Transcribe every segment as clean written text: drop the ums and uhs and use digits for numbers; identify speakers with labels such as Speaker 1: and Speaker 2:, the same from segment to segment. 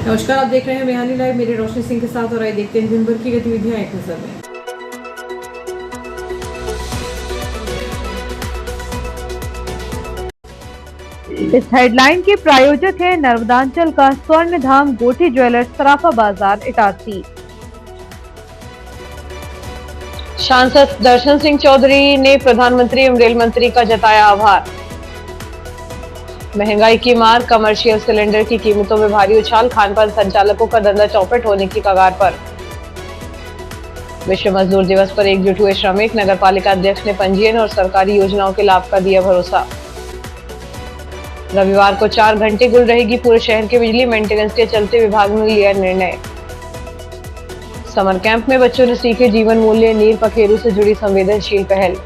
Speaker 1: नमस्कार, आप देख रहे हैं मेहानी लाइव। मेरे रोशनी सिंह के साथ और आइए देखते हैं दिन भर की गतिविधियां एक नजर में।
Speaker 2: इस हेडलाइन के प्रायोजक हैं नर्मदांचल का स्वर्ण धाम गोठी ज्वेलर्स, सराफा बाजार, इटारसी।
Speaker 3: सांसद दर्शन सिंह चौधरी ने प्रधानमंत्री एवं रेल मंत्री का जताया आभार। महंगाई की मार, कमर्शियल सिलेंडर की कीमतों में भारी उछाल, खानपान संचालकों का धंधा चौपट होने की कगार पर। विश्व मजदूर दिवस पर एकजुट हुए श्रमिक, नगरपालिका अध्यक्ष ने पंजीयन और सरकारी योजनाओं के लाभ का दिया भरोसा। रविवार को 4 घंटे गुल रहेगी पूरे शहर की बिजली, मेंटेनेंस के चलते विभाग ने लिया निर्णय। समर कैंप में बच्चों ने सीखे जीवन मूल्य, नीर पखेरु से जुड़ी संवेदनशील पहल।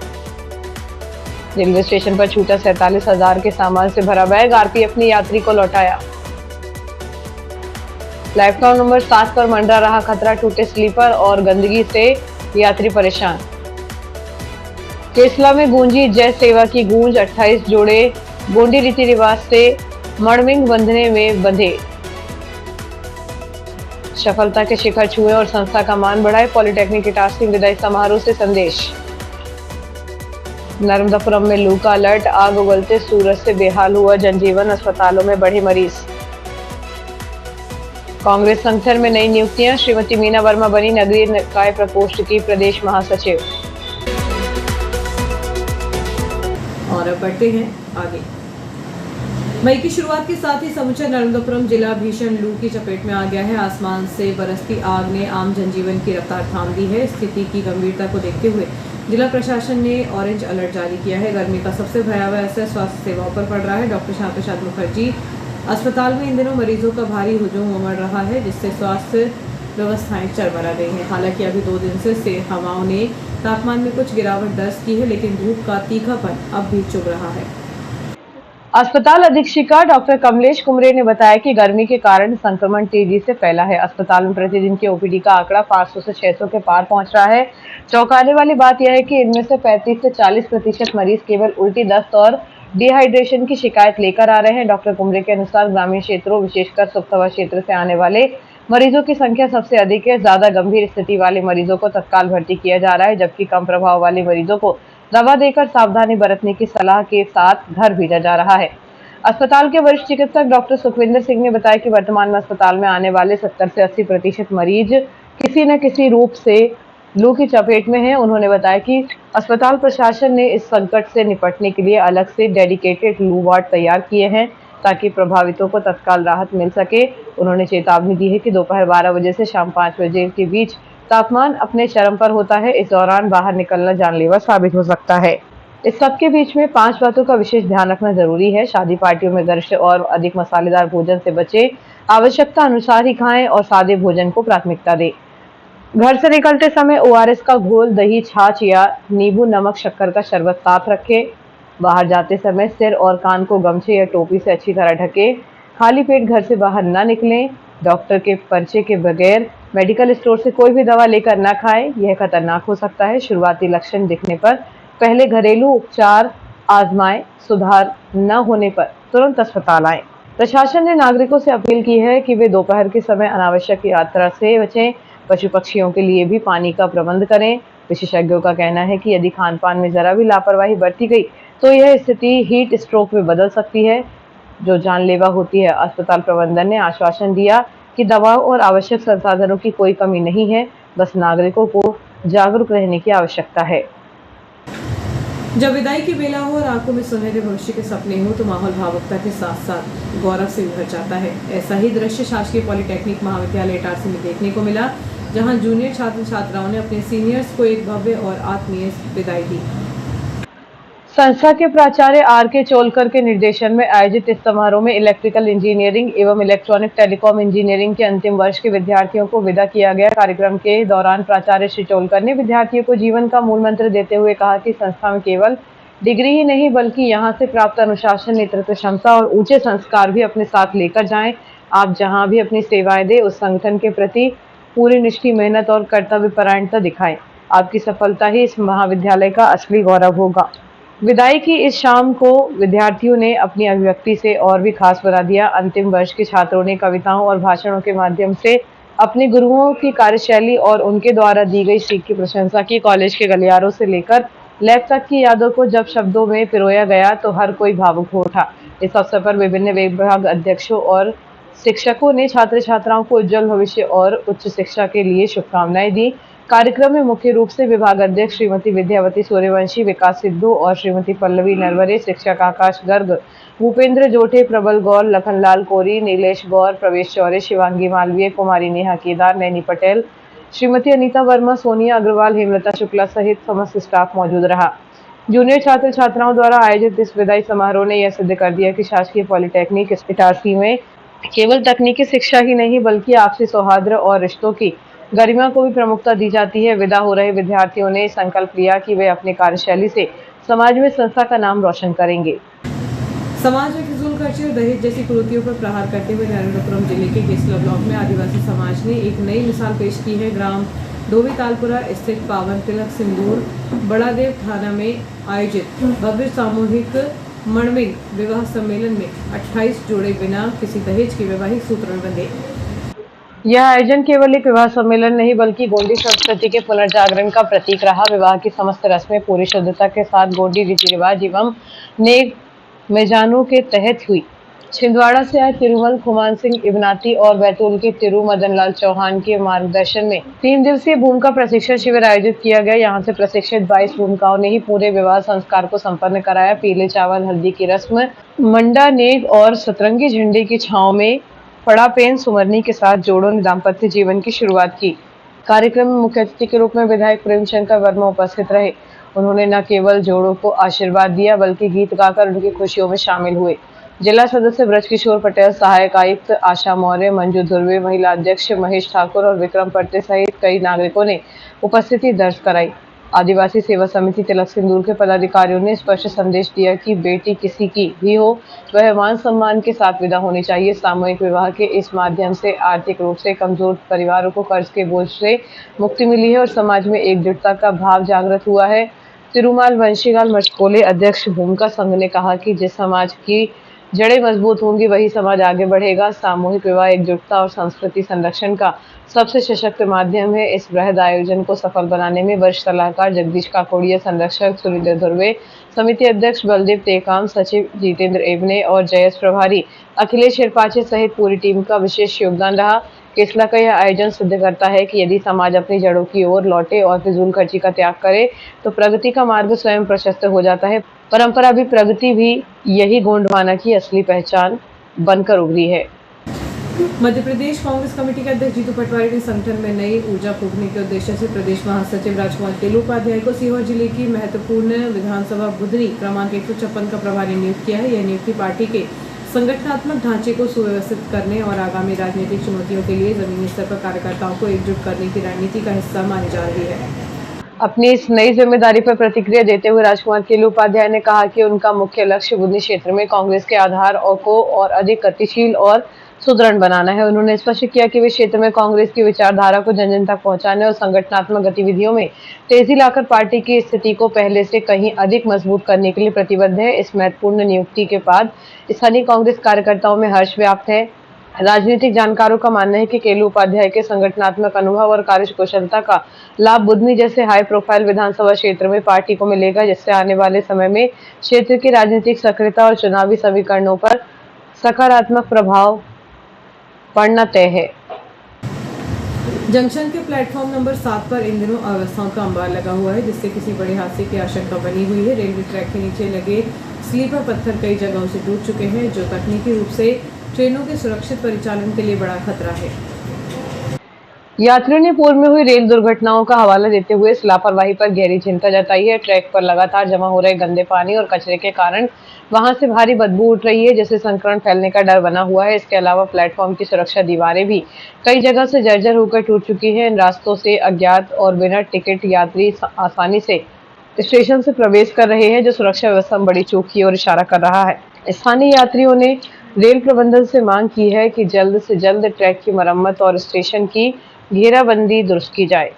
Speaker 3: रेलवे स्टेशन पर छूटा 47,000 के सामान से भरा बैग, आरपीएफ ने यात्री को लौटाया। प्लेटफॉर्म नंबर 7 पर मंडरा रहा खतरा, टूटे स्लीपर और गंदगी से यात्री परेशान। केसला में गूंजी जय सेवा की गूंज, 28 जोड़े गोंडी रीति रिवाज से मड़मिंग बंधने में बंधे। सफलता के शिखर छुए और संस्था का मान बढ़ाए, पॉलिटेक्निक इटारसी विदाई समारोह से संदेश। नर्मदापुरम में लू का अलर्ट, आग उगलते सूरज से बेहाल हुआ जनजीवन, अस्पतालों में बढ़े मरीज। कांग्रेस संगठन में नई नियुक्तियां, श्रीमती मीना वर्मा बनी नगरीय निकाय प्रकोष्ठ की प्रदेश महासचिव।
Speaker 1: और अब बढ़ते हैं आगे। मई की शुरुआत के साथ ही समूचा नर्मदापुरम जिला भीषण लू की चपेट में आ गया है। आसमान से बरसती आग ने आम जनजीवन की रफ्तार थाम दी है। स्थिति की गंभीरता को देखते हुए जिला प्रशासन ने ऑरेंज अलर्ट जारी किया है। गर्मी का सबसे भयावह असर स्वास्थ्य सेवाओं पर पड़ रहा है। डॉक्टर श्याम प्रसाद मुखर्जी अस्पताल में इन दिनों मरीजों का भारी हुजूम उमड़ रहा है, जिससे स्वास्थ्य व्यवस्थाएं चरमरा गई हैं। हालांकि अभी 2 दिन से हवाओं ने तापमान में कुछ गिरावट दर्ज की है, लेकिन धूप का तीखापन अब भी चुभ रहा है।
Speaker 3: अस्पताल अधीक्षिका डॉक्टर कमलेश कुमरे ने बताया कि गर्मी के कारण संक्रमण तेजी से फैला है। अस्पताल में प्रतिदिन के ओपीडी का आंकड़ा 500 से 600 के पार पहुंच रहा है। चौंकाने वाली बात यह है कि इनमें से 35 से 40% मरीज केवल उल्टी, दस्त और डिहाइड्रेशन की शिकायत लेकर आ रहे हैं। डॉक्टर कुमरे के अनुसार ग्रामीण क्षेत्रों, विशेषकर सुप्तवा क्षेत्र से आने वाले मरीजों की संख्या सबसे अधिक है। ज्यादा गंभीर स्थिति वाले मरीजों को तत्काल भर्ती किया जा रहा है, जबकि कम प्रभाव वाले मरीजों को दवा देकर सावधानी बरतने की सलाह के साथ घर भेजा जा रहा है। अस्पताल के वरिष्ठ चिकित्सक डॉक्टर सुखविंदर सिंह ने बताया कि वर्तमान में अस्पताल में आने वाले 70 से 80% मरीज किसी न किसी रूप से लू की चपेट में हैं। उन्होंने बताया कि अस्पताल प्रशासन ने इस संकट से निपटने के लिए अलग से डेडिकेटेड लू वार्ड तैयार किए हैं, ताकि प्रभावितों को तत्काल राहत मिल सके। उन्होंने चेतावनी दी है कि दोपहर 12 बजे से शाम 5 बजे के बीच तापमान अपने चरम पर होता है। इस दौरान बाहर निकलना जानलेवा साबित हो सकता है। इस सबके बीच में 5 बातों का विशेष ध्यान रखना जरूरी है। शादी पार्टियों में गरिष्ठ और अधिक मसालेदार भोजन से बचें, आवश्यकता अनुसार ही खाएं और सादे भोजन को प्राथमिकता दें। घर से निकलते समय ओआरएस का घोल, दही, छाछ या नींबू नमक शक्कर का शरबत साथ रखें। बाहर जाते समय सिर और कान को गमछे या टोपी से अच्छी तरह ढकें। खाली पेट घर से बाहर न निकलें। डॉक्टर के पर्चे के बगैर मेडिकल स्टोर से कोई भी दवा लेकर न खाएं, यह खतरनाक हो सकता है। शुरुआती लक्षण दिखने पर पहले घरेलू उपचार आजमाएं, सुधार न होने पर तुरंत अस्पताल आएं। प्रशासन ने नागरिकों से अपील की है कि वे दोपहर के समय अनावश्यक यात्रा से बचें। पशु पक्षियों के लिए भी पानी का प्रबंध करें। विशेषज्ञों का कहना है कि यदि खान पान में जरा भी लापरवाही बरती गई तो यह स्थिति हीट स्ट्रोक में बदल सकती है, जो जानलेवा होती है। अस्पताल प्रबंधन ने आश्वासन दिया कि दवाओं और आवश्यक संसाधनों की कोई कमी नहीं है, बस नागरिकों को जागरूक रहने की आवश्यकता है।
Speaker 1: जब विदाई की बेला हो और आंखों में सुनहरे भविष्य के सपने हो तो माहौल भावुकता के साथ साथ गौरव से भर जाता है। ऐसा ही दृश्य शासकीय पॉलिटेक्निक महाविद्यालय इटारसी में देखने को मिला, जहां जूनियर छात्र छात्राओं ने अपने सीनियर्स को एक भव्य और आत्मीय विदाई दी।
Speaker 3: संस्था के प्राचार्य आर.के. चोलकर के निर्देशन में आयोजित इस समारोह में इलेक्ट्रिकल इंजीनियरिंग एवं इलेक्ट्रॉनिक टेलीकॉम इंजीनियरिंग के अंतिम वर्ष के विद्यार्थियों को विदा किया गया। कार्यक्रम के दौरान प्राचार्य श्री चोलकर ने विद्यार्थियों को जीवन का मूल मंत्र देते हुए कहा कि संस्था में केवल डिग्री ही नहीं, बल्कि यहाँ से प्राप्त अनुशासन, नेतृत्व क्षमता और ऊंचे संस्कार भी अपने साथ लेकर जाएं। आप जहाँ भी अपनी सेवाएं दें, उस संगठन के प्रति पूरी निष्ठा, मेहनत और कर्तव्य परायणता दिखाएं। आपकी सफलता ही इस महाविद्यालय का असली गौरव होगा। विदाई की इस शाम को विद्यार्थियों ने अपनी अभिव्यक्ति से और भी खास बना दिया। अंतिम वर्ष के छात्रों ने कविताओं और भाषणों के माध्यम से अपने गुरुओं की कार्यशैली और उनके द्वारा दी गई सीख की प्रशंसा की। कॉलेज के गलियारों से लेकर लैब तक की यादों को जब शब्दों में पिरोया गया तो हर कोई भावुक हो उठा। इस अवसर पर विभिन्न विभाग अध्यक्षों और शिक्षकों ने छात्र छात्राओं को उज्जवल भविष्य और उच्च शिक्षा के लिए शुभकामनाएं दी। कार्यक्रम में मुख्य रूप से विभाग अध्यक्ष श्रीमती विद्यावती सूर्यवंशी, विकास सिद्धू और श्रीमती पल्लवी नरवरे, शिक्षक आकाश गर्ग, भूपेंद्र जोटे, प्रबल गौर, लखनलाल कोरी, नीलेश गौर, प्रवेश चौरे, शिवांगी मालवीय, कुमारी नेहा केदार, नैनी पटेल, श्रीमती अनीता वर्मा, सोनिया अग्रवाल, हेमलता शुक्ला सहित समस्त स्टाफ मौजूद रहा। जूनियर छात्र छात्राओं द्वारा आयोजित इस विदाई समारोह ने यह सिद्ध कर दिया कि शासकीय पॉलिटेक्निक इटारसी में केवल तकनीकी शिक्षा ही नहीं बल्कि आपसी सौहार्द और रिश्तों की गरिमा को भी प्रमुखता दी जाती है। विदा हो रहे विद्यार्थियों ने संकल्प लिया कि वे अपनी कार्यशैली से समाज में संस्था का नाम रोशन करेंगे।
Speaker 1: समाज में फिजूल खर्ची और दहेज जैसी कुरीतियों पर प्रहार करते हुए नरेंद्रपुरम जिले के केसला ब्लॉक में आदिवासी समाज ने एक नई मिसाल पेश की है। ग्राम धोबी तालपुरा स्थित पावन तिलक सिंदूर बड़ादेव थाना में आयोजित भव्य सामूहिक मणिंग विवाह सम्मेलन में 28 जोड़े बिना किसी दहेज के वैवाहिक सूत्र में बंधे।
Speaker 3: यह आयोजन केवल एक विवाह सम्मेलन नहीं बल्कि गोंडी संस्कृति के पुनर्जागरण का प्रतीक रहा। विवाह की समस्त रस्में पूरी शुद्धता के साथ गोंडी रीति रिवाज एवं नेक मेजानों के तहत हुई। छिंदवाड़ा से आए तिरुमल खुमान सिंह इब्नाती और बैतूल के तिरु मदन लाल चौहान के मार्गदर्शन में 3 दिवसीय भूमिका प्रशिक्षण शिविर आयोजित किया गया। यहां से प्रशिक्षित 22 भूमिकाओं ने ही पूरे विवाह संस्कार को संपन्न कराया। पीले चावल हल्दी की रस्म, मंडा नेग और सतरंगी झंडे की छांव में पड़ा पेन सुमरनी के साथ जोड़ों ने दाम्पत्य जीवन की शुरुआत की। कार्यक्रम में मुख्य अतिथि के रूप में विधायक प्रेमशंकर वर्मा उपस्थित रहे। उन्होंने न केवल जोड़ों को आशीर्वाद दिया बल्कि गीत गाकर उनकी खुशियों में शामिल हुए। जिला सदस्य ब्रजकिशोर पटेल, सहायक आयुक्त आशा मौर्य, मंजू धुर्वे, महिला अध्यक्ष महेश ठाकुर और विक्रम पर्ते सहित कई नागरिकों ने उपस्थिति दर्ज कराई। आदिवासी सेवा समिति तिलक सिंदूर के पदाधिकारियों ने स्पष्ट संदेश दिया कि बेटी किसी की भी हो वह मान सम्मान के साथ विदा होनी चाहिए। सामूहिक विवाह के इस माध्यम से आर्थिक रूप से कमजोर परिवारों को कर्ज के बोझ से मुक्ति मिली है और समाज में एकजुटता का भाव जागृत हुआ है। तिरुमाल वंशीगाल मचकोले अध्यक्ष भूमिका संघ ने कहा कि जिस समाज की जड़ें मजबूत होंगी वही समाज आगे बढ़ेगा। सामूहिक विवाह एकजुटता और संस्कृति संरक्षण का सबसे सशक्त माध्यम है। इस बृहद आयोजन को सफल बनाने में वरिष्ठ सलाहकार जगदीश काकोड़िया, संरक्षक सुरेंद्र धुर्वे, समिति अध्यक्ष बलदेव टेकाम, सचिव जितेंद्र एवने और जयस प्रभारी अखिलेश शिरपाचे सहित पूरी टीम का विशेष योगदान रहा। केसला का यह आयोजन सिद्ध करता है कि यदि समाज अपनी जड़ों की ओर लौटे और फिजूल खर्ची का त्याग करे तो प्रगति का मार्ग स्वयं प्रशस्त हो जाता है। परंपरा भी, प्रगति भी यही गोंडवाना की असली पहचान बनकर उभरी है।
Speaker 1: मध्य प्रदेश कांग्रेस कमेटी के अध्यक्ष जीतू पटवारी ने संगठन में नई ऊर्जा फूंकने के उद्देश्य से प्रदेश महासचिव राजकुमार तेलुपाध्याय को सीहोर जिले की महत्वपूर्ण विधानसभा बुधनी क्रमांक 156 का प्रभारी नियुक्त किया है। यह नियुक्ति पार्टी के संगठनात्मक ढांचे को सुव्यवस्थित करने और आगामी राजनीतिक चुनौतियों के लिए जमीनी स्तर पर कार्यकर्ताओं को एकजुट करने की रणनीति का हिस्सा मानी जा रही है।
Speaker 3: अपनी इस नई जिम्मेदारी पर प्रतिक्रिया देते हुए राजकुमार तेलुपाध्याय ने कहा कि उनका मुख्य लक्ष्य बुधनी क्षेत्र में कांग्रेस के आधार को और अधिक गतिशील और सुदृढ़ बनाना है। उन्होंने स्पष्ट किया कि वे क्षेत्र में कांग्रेस की विचारधारा को जन जन तक पहुंचाने और संगठनात्मक गतिविधियों में तेजी लाकर पार्टी की स्थिति को पहले से कहीं अधिक मजबूत करने के लिए प्रतिबद्ध है। इस महत्वपूर्ण नियुक्ति के बाद स्थानीय कांग्रेस कार्यकर्ताओं में हर्ष व्याप्त है। राजनीतिक जानकारों का मानना है कि केलू उपाध्याय के संगठनात्मक अनुभव और कार्यकुशलता का लाभ बुधनी जैसे हाई प्रोफाइल विधानसभा क्षेत्र में पार्टी को मिलेगा, जिससे आने वाले समय में क्षेत्र की राजनीतिक सक्रियता और चुनावी समीकरणों पर सकारात्मक प्रभाव पड़ना तय है।
Speaker 1: जंक्शन के प्लेटफॉर्म नंबर 7 पर इन दिनों अव्यवस्थाओं का अंबार लगा हुआ है, जिससे किसी बड़े हादसे की आशंका बनी हुई है। रेलवे ट्रैक के नीचे लगे स्लीपर पत्थर कई जगहों से टूट चुके हैं, जो तकनीकी रूप से ट्रेनों के सुरक्षित परिचालन के लिए बड़ा खतरा है।
Speaker 3: यात्रियों ने पूर्व में हुई रेल दुर्घटनाओं का हवाला देते हुए इस लापरवाही पर गहरी चिंता जताई है। ट्रैक पर लगातार जमा हो रहे गंदे पानी और कचरे के कारण वहां से भारी बदबू उठ रही है, जिससे संक्रमण फैलने का डर बना हुआ है। इसके अलावा प्लेटफॉर्म की सुरक्षा दीवारें भी कई जगह से जर्जर होकर टूट चुकी हैं। इन रास्तों से अज्ञात और बिना टिकट यात्री आसानी से स्टेशन से प्रवेश कर रहे हैं, जो सुरक्षा व्यवस्था में बड़ी चूक की ओर इशारा कर रहा है। स्थानीय यात्रियों ने रेल प्रबंधन से मांग की है कि जल्द से जल्द ट्रैक की मरम्मत और स्टेशन की घेराबंदी दुरुस्त की जाए।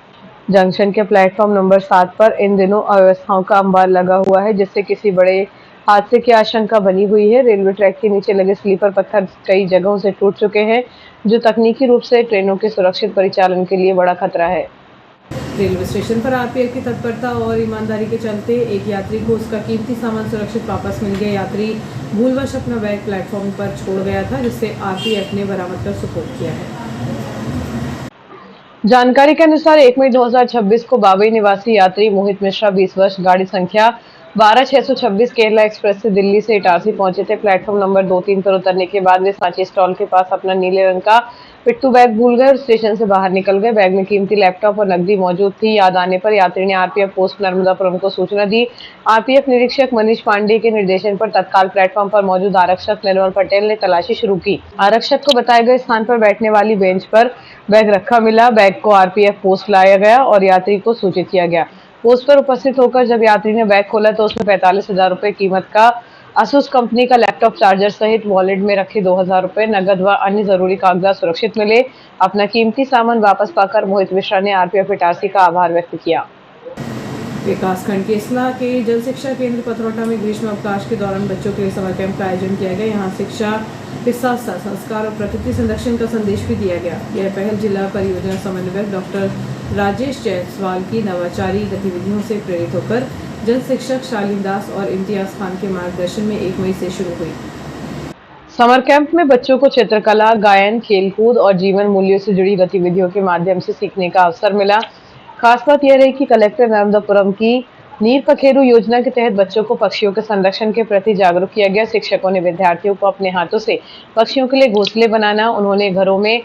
Speaker 3: जंक्शन के प्लेटफॉर्म नंबर 7 पर इन दिनों अव्यवस्थाओं का अंबार लगा हुआ है, जिससे किसी बड़े हादसे की आशंका बनी हुई है। रेलवे ट्रैक के नीचे लगे स्लीपर पत्थर कई जगहों से टूट चुके हैं, जो तकनीकी रूप से ट्रेनों के सुरक्षित परिचालन के लिए बड़ा खतरा है।
Speaker 1: रेलवे स्टेशन पर आरपीएफ की तत्परता और ईमानदारी के चलते एक यात्री को उसका कीमती सामान सुरक्षित वापस मिल गया। यात्री भूलवश अपना बैग प्लेटफॉर्म पर छोड़ गया था, जिसे आरपीएफ ने बरामद कर सुपुर्द किया है।
Speaker 3: जानकारी के अनुसार 1 मई 2026 को बाबई निवासी यात्री मोहित मिश्रा 20 वर्ष गाड़ी संख्या 12626 केरला एक्सप्रेस से दिल्ली से इटारसी पहुंचे थे। प्लेटफॉर्म नंबर 2-3 पर उतरने के बाद वे सांची स्टॉल के पास अपना नीले रंग का पिट्ठू बैग भूल गए और स्टेशन से बाहर निकल गए। बैग में कीमती लैपटॉप और नकदी मौजूद थी। याद आने पर यात्री ने आरपीएफ पोस्ट नर्मदापुरम को सूचना दी। आरपीएफ निरीक्षक मनीष पांडे के निर्देशन पर तत्काल प्लेटफॉर्म पर मौजूद आरक्षक निर्मल पटेल ने तलाशी शुरू की। आरक्षक को बताए गए स्थान पर बैठने वाली बेंच पर बैग रखा मिला। बैग को आरपीएफ पोस्ट लाया गया और यात्री को सूचित किया गया। पोस्ट पर उपस्थित होकर जब यात्री ने बैग खोला तो उसमें 45,000 रुपए कीमत का असूस कंपनी का लैपटॉप चार्जर सहित वॉलेट में रखे 2,000 रुपए नगद व अन्य जरूरी कागजात सुरक्षित मिले। अपना कीमती सामान वापस पाकर मोहित मिश्रा ने आरपीएफ इटारसी का आभार व्यक्त किया।
Speaker 1: विकासखंड केसला के जल शिक्षा केंद्र पथरौटा में ग्रीष्म अवकाश के दौरान बच्चों के लिए समर कैंप का आयोजन किया गया। यहाँ शिक्षा के साथ साथ संस्कार और प्रकृति संरक्षण का संदेश भी दिया गया। यह पहल जिला परियोजना समन्वयक डॉक्टर राजेश जायसवाल की नवाचारी गतिविधियों से प्रेरित होकर जल शिक्षक शालीन दास और इम्तियाज खान के मार्गदर्शन में 1 मई से शुरू हुई।
Speaker 3: समर कैंप में बच्चों को चित्रकला, गायन, खेलकूद और जीवन मूल्यों से जुड़ी गतिविधियों के माध्यम से सीखने का अवसर मिला। खास बात यह रही कि कलेक्टर नर्मदापुरम की नीर पखेरु योजना के तहत बच्चों को पक्षियों के संरक्षण के प्रति जागरूक किया गया। शिक्षकों ने विद्यार्थियों को अपने हाथों से पक्षियों के लिए घोंसले बनाना, उन्होंने घरों में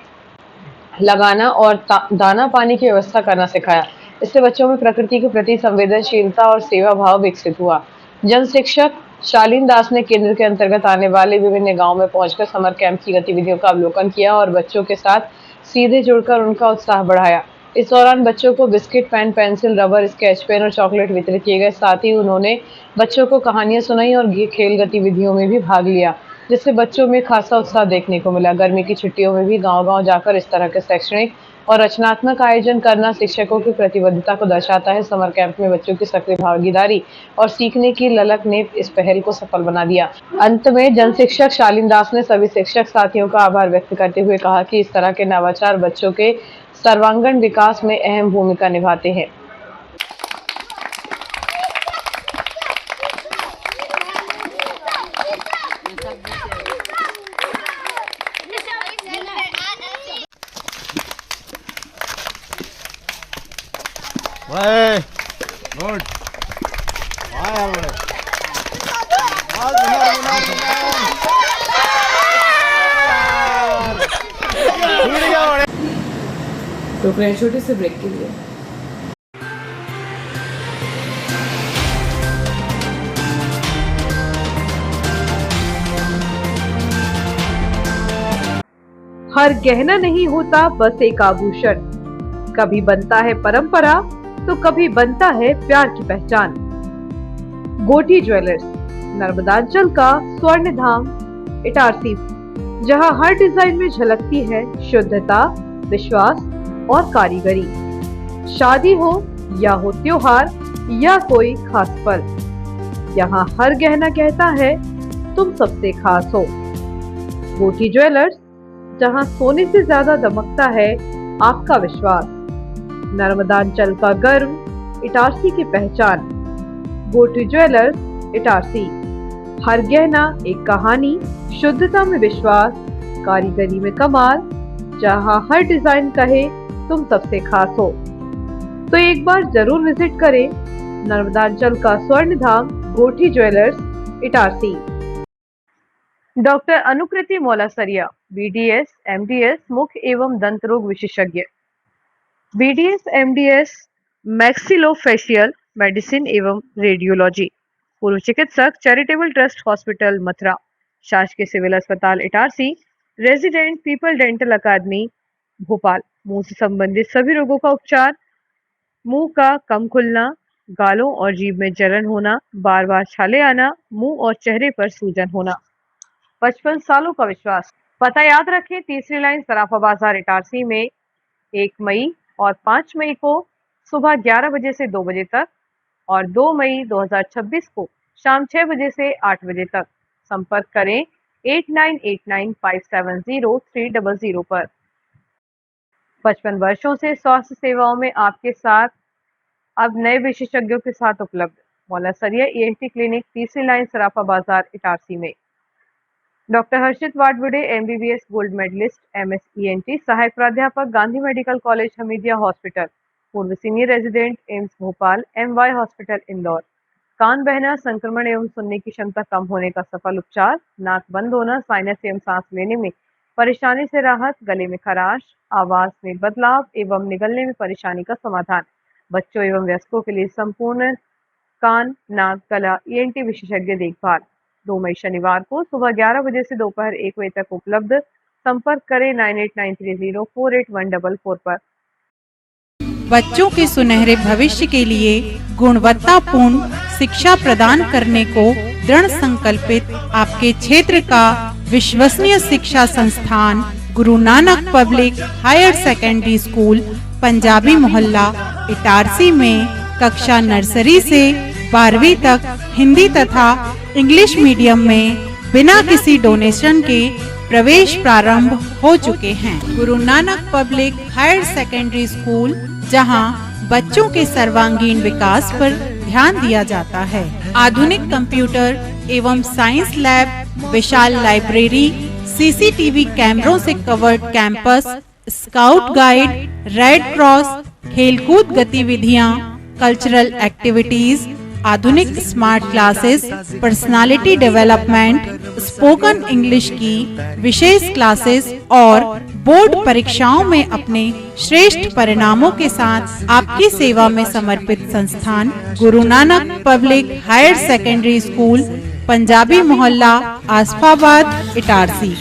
Speaker 3: लगाना और दाना पानी की व्यवस्था करना सिखाया। इससे बच्चों में प्रकृति के प्रति संवेदनशीलता और सेवा भाव विकसित हुआ। जन शिक्षक शालीन दास ने केंद्र के अंतर्गत आने वाले विभिन्न गांवों में पहुंचकर समर कैंप की गतिविधियों का अवलोकन किया और बच्चों के साथ सीधे जुड़कर उनका उत्साह बढ़ाया। इस दौरान बच्चों को biscuit, pen, pencil, rubber, sketch pen और चॉकलेट वितरित किए गए। साथ ही उन्होंने बच्चों को कहानियां सुनाई और खेल गतिविधियों में भी भाग लिया, जिससे बच्चों में खासा उत्साह देखने को मिला। गर्मी की छुट्टियों में भी गांव-गांव जाकर इस तरह के शैक्षणिक और रचनात्मक आयोजन करना शिक्षकों की प्रतिबद्धता को दर्शाता है। समर कैंप में बच्चों की सक्रिय भागीदारी और सीखने की ललक ने इस पहल को सफल बना दिया। अंत में जन शिक्षक शालीन दास ने सभी शिक्षक साथियों का आभार व्यक्त करते हुए कहा कि इस तरह के नवाचार बच्चों के सर्वांगीण विकास में अहम भूमिका निभाते हैं।
Speaker 4: Way, good.
Speaker 1: रुक रहे हैं छोटे से ब्रेक के लिए।
Speaker 2: हर गहना नहीं होता बस एक आभूषण, कभी बनता है परंपरा तो कभी बनता है प्यार की पहचान। गोठी ज्वेलर्स, नर्मदांचल का स्वर्ण धाम इटारसी, जहां हर डिजाइन में झलकती है शुद्धता, विश्वास और कारीगरी। शादी हो या हो त्योहार या कोई खास पल, यहाँ हर गहना कहता है तुम सबसे खास हो। गोठी ज्वेलर्स, जहां सोने से ज्यादा दमकता है आपका विश्वास। नर्मदांचल का गर्व, इटारसी की पहचान। गोठी ज्वेलर्स इटारसी, हर गहना एक कहानी, शुद्धता में विश्वास, कारीगरी में कमाल, जहां हर डिजाइन कहे तुम सबसे खास हो। तो एक बार जरूर विजिट करें नर्मदांचल का स्वर्ण धाम गोठी ज्वेलर्स इटारसी। डॉक्टर अनुकृति मौलासरिया, बीडीएस एमडीएस मुख एवं दंत रोग विशेषज्ञ, बीडीएस एमडीएस मैक्सिलोफेशियल मेडिसिन एवं रेडियोलॉजी, पूर्व चिकित्सक, चैरिटेबल ट्रस्ट हॉस्पिटल मथुरा, शासकीय सिविल अस्पताल इटारसी, रेजिडेंट पीपल डेंटल अकादमी भोपाल। मुंह से संबंधित सभी रोगों का उपचार, मुंह का कम खुलना, गालों और जीभ में जलन होना, बार बार छाले आना, मुंह और चेहरे पर सूजन होना। 55 सालों का विश्वास। पता याद रखें, तीसरी लाइन सराफा बाजार इटारसी में 1 मई और 5 मई को सुबह 11 बजे से 2 बजे तक और 2 मई 2026 को शाम 6 बजे से 8 बजे तक। संपर्क करें 8989570300 पर। 55 वर्षों से स्वास्थ्य सेवाओं में आपके साथ अब नए विशेषज्ञों के साथ उपलब्ध मौला सरिया ENT क्लिनिक, तीसरी लाइन, सराफा बाजार, इटारसी में। Doctor Harshit Wadwude MBBS gold medalist, MS ENT, सहायक प्राध्यापक, Gandhi medical college Hamidia hospital, पूर्व senior resident, AIIMS Bhopal, MY hospital Indore. कान बहना, संक्रमण एवं सुनने की क्षमता कम होने का सफल उपचार, नाक बंद होना, साइनस एवं सांस लेने में परेशानी से राहत, गले में खराश, आवाज में बदलाव एवं निगलने में परेशानी का समाधान। बच्चों एवं वयस्कों के लिए संपूर्ण कान, नाक, गला ENT विशेषज्ञ देखभाल। 2 मई शनिवार को सुबह 11 बजे से दोपहर 1 बजे तक उपलब्ध। संपर्क करें 9893048144 पर।
Speaker 5: बच्चों के सुनहरे भविष्य के लिए गुणवत्तापूर्ण शिक्षा प्रदान करने को दृढ़ संकल्पित आपके क्षेत्र का विश्वसनीय शिक्षा संस्थान Guru Nanak public higher secondary school, Punjabi Mohalla, Itarsi में कक्षा नर्सरी से 12वीं तक हिंदी तथा इंग्लिश मीडियम में बिना किसी डोनेशन के प्रवेश प्रारंभ हो चुके हैं। Guru Nanak public higher secondary school, जहां बच्चों के सर्वांगीण विकास पर ध्यान दिया जाता है। आधुनिक कंप्यूटर एवं साइंस लैब, विशाल लाइब्रेरी, CCTV कैमरों से covered campus, scout guide, red cross, खेलकूद गतिविधियां, कल्चरल एक्टिविटीज, आधुनिक smart classes, personality development, spoken English की विशेष क्लासेस और बोर्ड परीक्षाओं में अपने श्रेष्ठ परिणामों के साथ आपकी सेवा में समर्पित संस्थान Guru Nanak public higher secondary school, Punjabi Mohalla, Asafabad, Itarsi.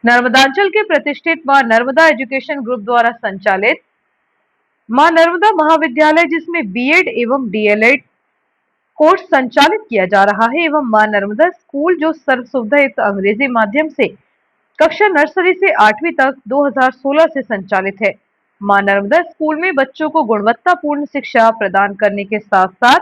Speaker 2: Narmadanchal के प्रतिष्ठित मां नर्मदा एजुकेशन ग्रुप द्वारा संचालित मां नर्मदा महाविद्यालय, जिसमें BEd एवं DLEd कोर्स संचालित किया जा रहा है, एवं मां नर्मदा स्कूल जो सर्व सुविधायुक्त अंग्रेजी माध्यम से कक्षा नर्सरी से 8वीं तक 2016 से संचालित है। मां नर्मदा स्कूल में बच्चों को गुणवत्तापूर्ण शिक्षा प्रदान करने के साथ साथ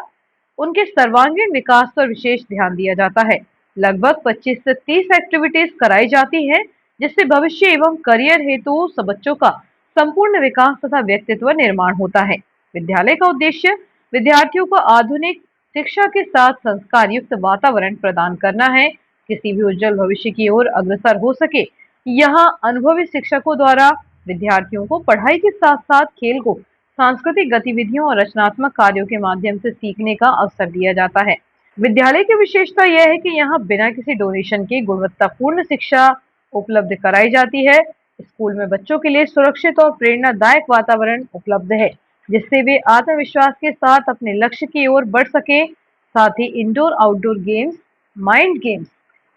Speaker 2: उनके सर्वांगीण विकास पर विशेष ध्यान दिया जाता है। लगभग 25 से 30 एक्टिविटीज कराई जाती है, जिससे भविष्य एवं करियर हेतु सब बच्चों का संपूर्ण विकास तथा व्यक्तित्व निर्माण होता है। विद्यालय का उद्देश्य विद्यार्थियों को आधुनिक शिक्षा के साथ संस्कार युक्त वातावरण प्रदान करना है। किसी भी उज्जवल भविष्य की ओर अग्रसर हो सके, यहाँ अनुभवी शिक्षकों द्वारा विद्यार्थियों को पढ़ाई के साथ साथ खेल को सांस्कृतिक गतिविधियों और रचनात्मक कार्यों के माध्यम से सीखने का अवसर दिया जाता है। विद्यालय की विशेषता यह है कि यहाँ बिना किसी डोनेशन के गुणवत्तापूर्ण शिक्षा उपलब्ध कराई जाती है। स्कूल में बच्चों के लिए सुरक्षित और प्रेरणादायक वातावरण उपलब्ध है, जिससे वे आत्मविश्वास के साथ अपने लक्ष्य की ओर बढ़ सके। साथ ही indoor outdoor games, mind games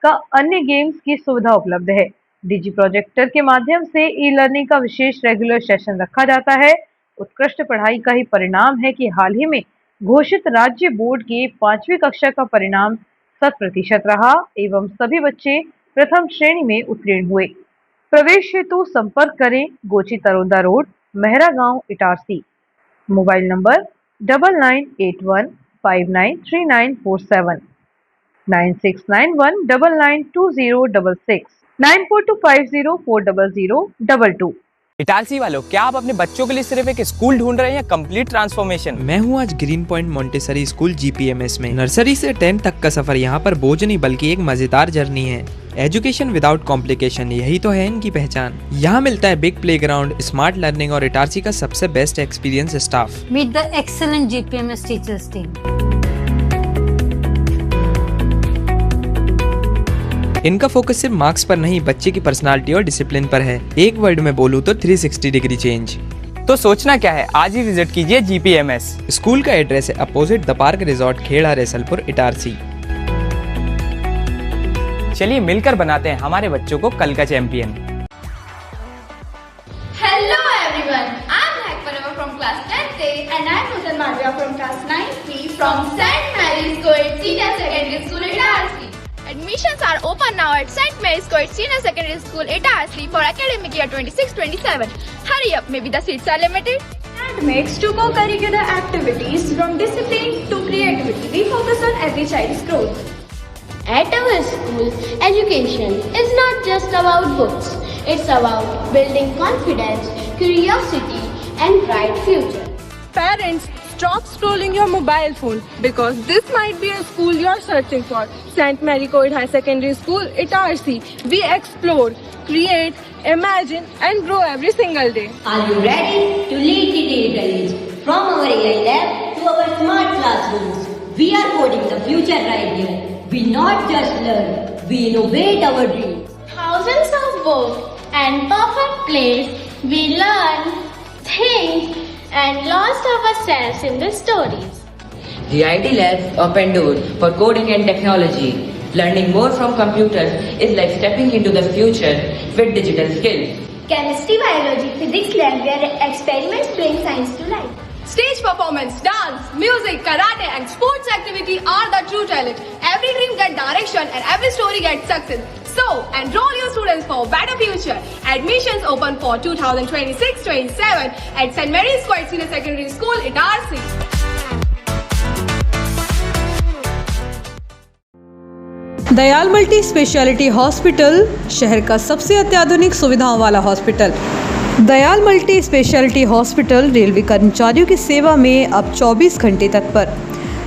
Speaker 2: का अन्य गेम्स की सुविधा उपलब्ध है। डिजी प्रोजेक्टर के माध्यम से ई-लर्निंग का विशेष रेगुलर सेशन रखा जाता है। उत्कृष्ट पढ़ाई का ही परिणाम है कि हाल ही में घोषित राज्य बोर्ड की 5वीं कक्षा का परिणाम 100% रहा एवं सभी बच्चे प्रथम श्रेणी में उत्तीर्ण हुए। प्रवेश हेतु संपर्क करें गोची तरोदा रोड, मेहरा गांव, इटारसी। Mobile number 9981593947, 9691992066, 9425040022।
Speaker 6: इटारसी वालों, क्या आप अपने बच्चों के लिए सिर्फ एक स्कूल ढूंढ रहे हैं या कंप्लीट ट्रांसफॉर्मेशन?
Speaker 7: मैं हूँ आज green point Montessori school GPMS में। नर्सरी से 10 तक का सफर यहाँ पर बोझ नहीं बल्कि एक मजेदार जर्नी है। एजुकेशन विदाउट कॉम्प्लिकेशन, यही तो है इनकी पहचान। यहाँ मिलता है बिग प्लेग्राउंड, स्मार्ट लर्निंग और इटारसी का सबसे best experience staff.
Speaker 8: Meet the excellent GPMS teachers team.
Speaker 7: इनका फोकस सिर्फ मार्क्स पर नहीं, बच्चे की पर्सनालिटी और डिसिप्लिन पर है। एक वर्ड में बोलूँ तो 360 डिग्री चेंज।
Speaker 6: तो सोचना क्या है, आज ही विजिट कीजिए GPMS।
Speaker 7: स्कूल का एड्रेस है opposite the park resort, Kheda, Resalpur, Itarsi.
Speaker 6: चलिए मिलकर बनाते हैं हमारे बच्चों को कल का champion.
Speaker 9: Hello everyone, I'm Hekmanova from class 10th A and I'm Nuzan Madhya from class 9th B from St. Mary's Coed Senior Secondary School, Itarsi. Admissions are open now at St. Mary's Coed Senior Secondary School, Itarsi for academic year 26-27. Hurry up, maybe the seats are limited. That makes to co-curricular activities from discipline to creativity. We focus on every child's growth.
Speaker 10: At our school, education is not just about books. It's about building confidence, curiosity, and bright future.
Speaker 9: Parents, stop scrolling your mobile phone because this might be a school you're searching for. St. Mary Coed High Secondary School, Itarsi. We explore, create, imagine and grow every single day.
Speaker 10: Are you ready to lead the digital age? From our AI lab to our smart classrooms, we are coding the future right here. We not just learn, we innovate our dreams. Thousands of books and perfect plays, we learn, think, and lost ourselves in the stories.
Speaker 11: The IT Labs open door for coding and technology. Learning more from computers is like stepping into the future with digital skills.
Speaker 10: Chemistry, biology, physics lab where experiments bring science to life.
Speaker 9: Stage performance, dance, music, karate and sports activity are the true talent. Every dream gets direction and every story gets success. So, enroll your students for a better future. Admissions open for 2026-27 at St. Mary's Coed Senior Secondary School, Itarsi.
Speaker 1: Dayal multi speciality hospital शहर का सबसे अत्याधुनिक सुविधाओं वाला hospital. Dayal multi speciality hospital railway कर्मचारियों की सेवा में अब 24 घंटे तत्पर।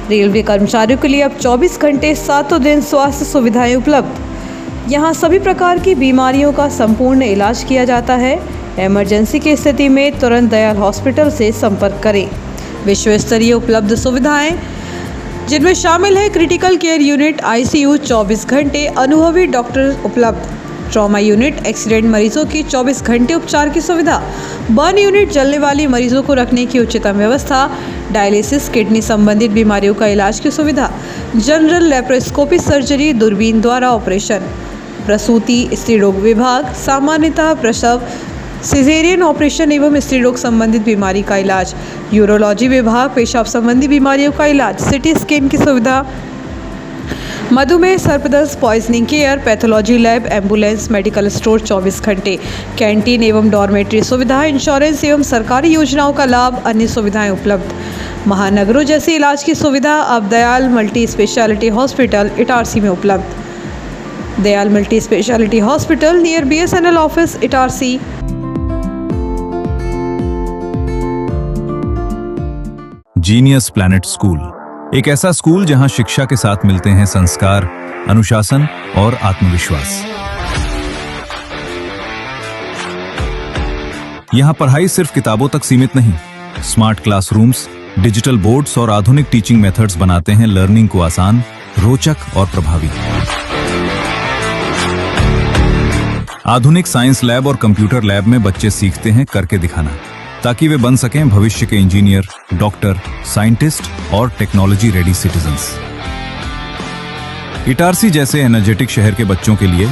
Speaker 1: रेलवे कर्मचारियों के लिए अब 24 घंटे सातों दिन स्वास्थ्य सुविधाएं उपलब्ध। यहाँ सभी प्रकार की बीमारियों का संपूर्ण इलाज किया जाता है। इमरजेंसी की स्थिति में तुरंत दयाल हॉस्पिटल से संपर्क करें। विश्व स्तरीय उपलब्ध सुविधाएं जिनमें शामिल है क्रिटिकल केयर यूनिट, ICU 24 घंटे, अनुभवी डॉक्टर उपलब्ध, ट्रॉमा यूनिट, एक्सीडेंट मरीजों की 24 घंटे उपचार की सुविधा, बर्न यूनिट, जलने वाली मरीजों को रखने की उच्चतम व्यवस्था, डायलिसिस, किडनी संबंधित बीमारियों का इलाज की सुविधा, जनरल लेप्रोस्कोपी सर्जरी, दूरबीन द्वारा ऑपरेशन, प्रसूति, स्त्री रोग विभाग, सामान्यतः प्रसव, सिजेरियन ऑपरेशन एवं स्त्री रोग संबंधित बीमारी का इलाज, यूरोलॉजी विभाग, पेशाब संबंधी बीमारियों का इलाज, सिटी स्कैन की सुविधा, मधुमेह, सर्पदंश, poisoning care, pathology lab, ambulance, medical store 24 घंटे, कैंटीन एवं डॉर्मेट्री सुविधा, इंश्योरेंस एवं सरकारी योजनाओं का लाभ, अन्य सुविधाएं उपलब्ध। महानगरों जैसे इलाज की सुविधा अब Dayal multi speciality hospital Itarsi में उपलब्ध। Dayal multi speciality hospital near BSNL office, Itarsi.
Speaker 12: Genius planet school, एक ऐसा स्कूल जहां शिक्षा के साथ मिलते हैं संस्कार, अनुशासन और आत्मविश्वास। यहां पढ़ाई सिर्फ किताबों तक सीमित नहीं, स्मार्ट क्लासरूम्स, डिजिटल बोर्ड्स और आधुनिक टीचिंग मेथड्स बनाते हैं लर्निंग को आसान, रोचक और प्रभावी। आधुनिक साइंस लैब और कंप्यूटर लैब में बच्चे सीखते हैं करके दिखाना, ताकि वे बन सकें भविष्य के इंजीनियर, डॉक्टर, साइंटिस्ट और टेक्नोलॉजी रेडी सिटीजन्स। इटारसी जैसे एनर्जेटिक शहर के बच्चों के लिए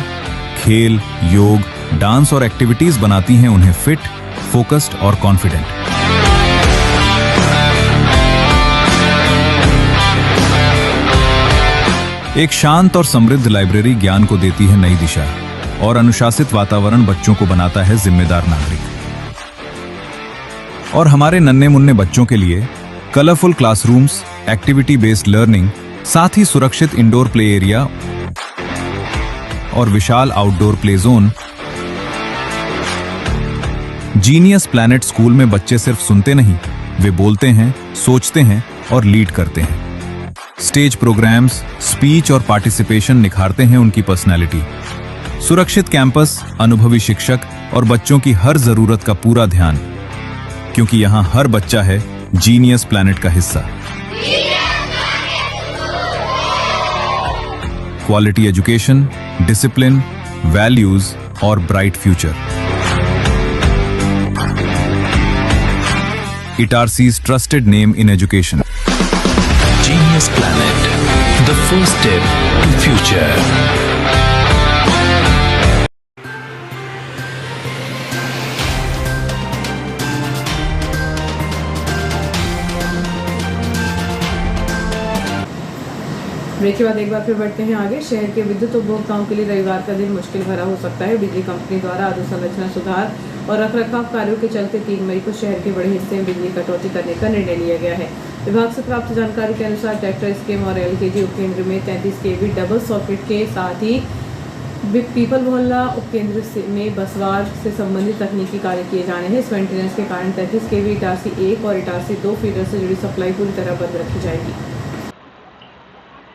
Speaker 12: खेल, योग, डांस और एक्टिविटीज बनाती हैं उन्हें फिट, फोकस्ड और कॉन्फिडेंट। एक शांत और समृद्ध लाइब्रेरी ज्ञान को देती है नई दिशा और अनुशासित वातावरण बच्चों को बनाता है जिम्मेदार नागरिक। और हमारे नन्हे मुन्ने बच्चों के लिए colourful classrooms, activity based learning, साथ ही सुरक्षित इंडोर प्ले एरिया और विशाल outdoor play zone. Genius planet school में बच्चे सिर्फ सुनते नहीं, वे बोलते हैं, सोचते हैं और लीड करते हैं। स्टेज प्रोग्राम्स, स्पीच और पार्टिसिपेशन निखारते हैं उनकी पर्सनैलिटी। सुरक्षित कैंपस, अनुभवी शिक्षक और बच्चों की हर जरूरत का पूरा ध्यान, क्योंकि यहां हर बच्चा है जीनियस प्लैनेट का हिस्सा। क्वालिटी एजुकेशन, डिसिप्लिन, वैल्यूज और bright future. Itarsi's trusted name in education.
Speaker 13: Genius Planet, the first step to future.
Speaker 1: Break के बाद एक बार फिर बढ़ते हैं आगे। शहर के विद्युत उपभोक्ताओं के लिए रविवार का दिन मुश्किल भरा हो सकता है। बिजली कंपनी द्वारा अधोसंरचना सुधार और रखरखाव कार्यों के चलते 3 मई को शहर के बड़े हिस्से में बिजली कटौती करने का निर्णय लिया गया है। विभाग से प्राप्त जानकारी के अनुसार ट्रैक्टर स्कीम और LKG उपकेंद्र में 33 kV डबल सॉकेट के साथ ही पीपल मोहल्ला उपकेंद्र में बसवार से संबंधित तकनीकी कार्य किए जाने हैं। इस मेंटेनेंस के कारण 33 kV इटारसी 1 और इटारसी 2 फीडर से जुड़ी सप्लाई पूरी तरह बंद रखी जाएगी।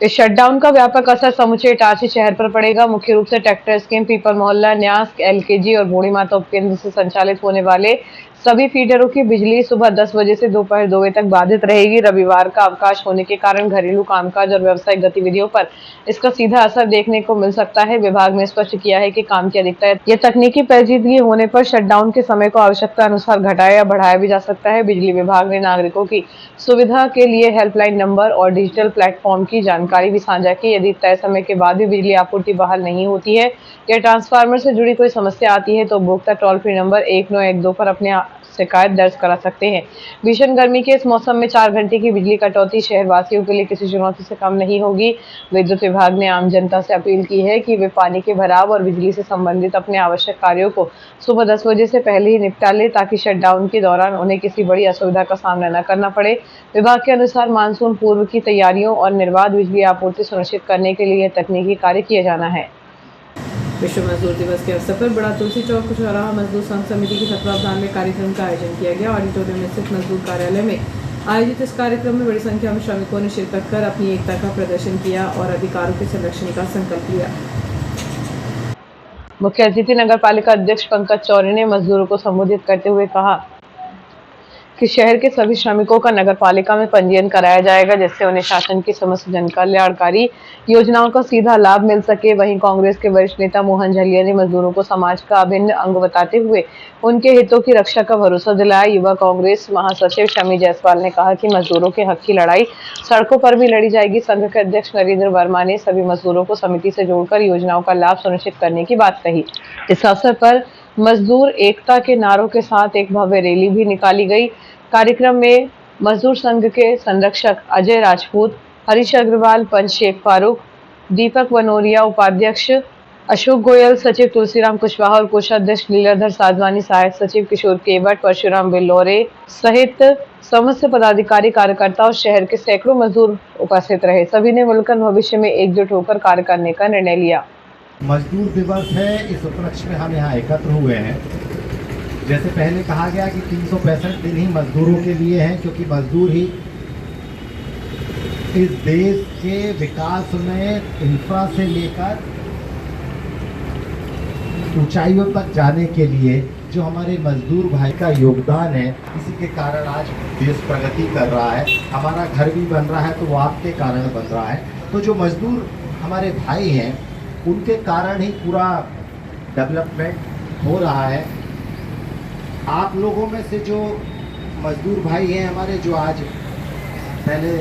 Speaker 3: इस शटडाउन का व्यापक असर समूचे इटारसी शहर पर पड़ेगा। मुख्य रूप से ट्रैक्टर स्कीम, पीपल मोहल्ला, न्यास, LKG और बूढ़ी माता उपकेंद्र से संचालित होने वाले सभी फीडरों की बिजली सुबह 10 बजे से दोपहर 2 बजे तक बाधित रहेगी। रविवार का अवकाश होने के कारण घरेलू कामकाज और व्यावसायिक गतिविधियों पर इसका सीधा असर देखने को मिल सकता है। विभाग ने स्पष्ट किया है कि काम की अधिकता या तकनीकी पेचीदगी होने पर शटडाउन के समय को आवश्यकता अनुसार घटाया या बढ़ाया भी जा सकता है। बिजली विभाग ने नागरिकों की सुविधा के लिए हेल्पलाइन नंबर और डिजिटल प्लेटफॉर्म की जानकारी भी साझा की। यदि तय समय के बाद भी बिजली आपूर्ति बहाल नहीं होती है या ट्रांसफार्मर से जुड़ी कोई समस्या आती है तो उपभोक्ता टोल फ्री नंबर 1912 पर अपने शिकायत दर्ज करा सकते हैं। भीषण गर्मी के इस मौसम में 4 घंटे की बिजली कटौती शहरवासियों के लिए किसी चुनौती से कम नहीं होगी। विद्युत विभाग ने आम जनता से अपील की है कि वे पानी के भराव और बिजली से संबंधित अपने आवश्यक कार्यों को सुबह 10 बजे से पहले ही निपटा ले ताकि शटडाउन के दौरान उन्हें किसी बड़ी असुविधा का सामना न करना पड़े। विभाग के अनुसार मानसून पूर्व की तैयारियों और निर्बाध बिजली आपूर्ति सुनिश्चित करने के लिए तकनीकी कार्य किया जाना है।
Speaker 1: विश्व मजदूर दिवस के अवसर पर बड़ा तुलसी चौक चौराहा मजदूर संघ समिति के तत्वावधान में कार्यक्रम का आयोजन किया गया। ऑडिटोरियम में स्थित मजदूर कार्यालय में आयोजित इस कार्यक्रम में बड़ी संख्या में श्रमिकों ने शिरकत कर अपनी एकता का प्रदर्शन किया और अधिकारों के संरक्षण का संकल्प लिया।
Speaker 3: मुख्य अतिथि नगर पालिका अध्यक्ष पंकज चौरे ने मजदूरों को संबोधित करते हुए कहा कि शहर के सभी श्रमिकों का नगर पालिका में पंजीयन कराया जाएगा जिससे उन्हें शासन की समस्त जनकल्याणकारी योजनाओं का सीधा लाभ मिल सके। वहीं कांग्रेस के वरिष्ठ नेता मोहन झलिया ने मजदूरों को समाज का अभिन्न अंग बताते हुए उनके हितों की रक्षा का भरोसा दिलाया। युवा कांग्रेस महासचिव शमी जायसवाल ने कहा कि मजदूरों के हक की लड़ाई सड़कों पर भी लड़ी जाएगी। संघ के अध्यक्ष नरेंद्र वर्मा ने सभी मजदूरों को समिति से जोड़कर योजनाओं का लाभ सुनिश्चित करने की बात कही। इस अवसर पर मजदूर एकता के नारों के साथ एक भव्य रैली भी निकाली गई। कार्यक्रम में मजदूर संघ के संरक्षक अजय राजपूत, हरीश अग्रवाल, पंच शेख फारूक, दीपक वनोरिया, उपाध्यक्ष अशोक गोयल, सचिव तुलसीराम कुशवाहा और कोषाध्यक्ष लीलाधर साधवानी, सहायक सचिव किशोर केवट, परशुराम बिल्लौरे सहित समस्त पदाधिकारी, कार्यकर्ता और शहर के सैकड़ों मजदूर उपस्थित रहे। सभी ने मिलकर भविष्य में एकजुट होकर कार्य करने का निर्णय लिया।
Speaker 14: मजदूर दिवस है, इस उपलक्ष्य में हम यहाँ एकत्र हुए हैं। जैसे पहले कहा गया कि 365 दिन ही मजदूरों के लिए हैं, क्योंकि मजदूर ही इस देश के विकास में इंफ्रा से लेकर ऊंचाइयों तक जाने के लिए जो हमारे मजदूर भाई का योगदान है, इसी के कारण आज देश प्रगति कर रहा है। हमारा घर भी बन रहा है तो वो आपके कारण बन रहा है। तो जो मजदूर हमारे भाई हैं उनके कारण ही पूरा डेवलपमेंट हो रहा है। आप लोगों में से जो मजदूर भाई हैं हमारे, जो आज पहले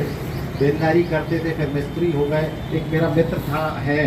Speaker 14: बेलदारी करते थे फिर मिस्त्री हो गए। एक मेरा मित्र था है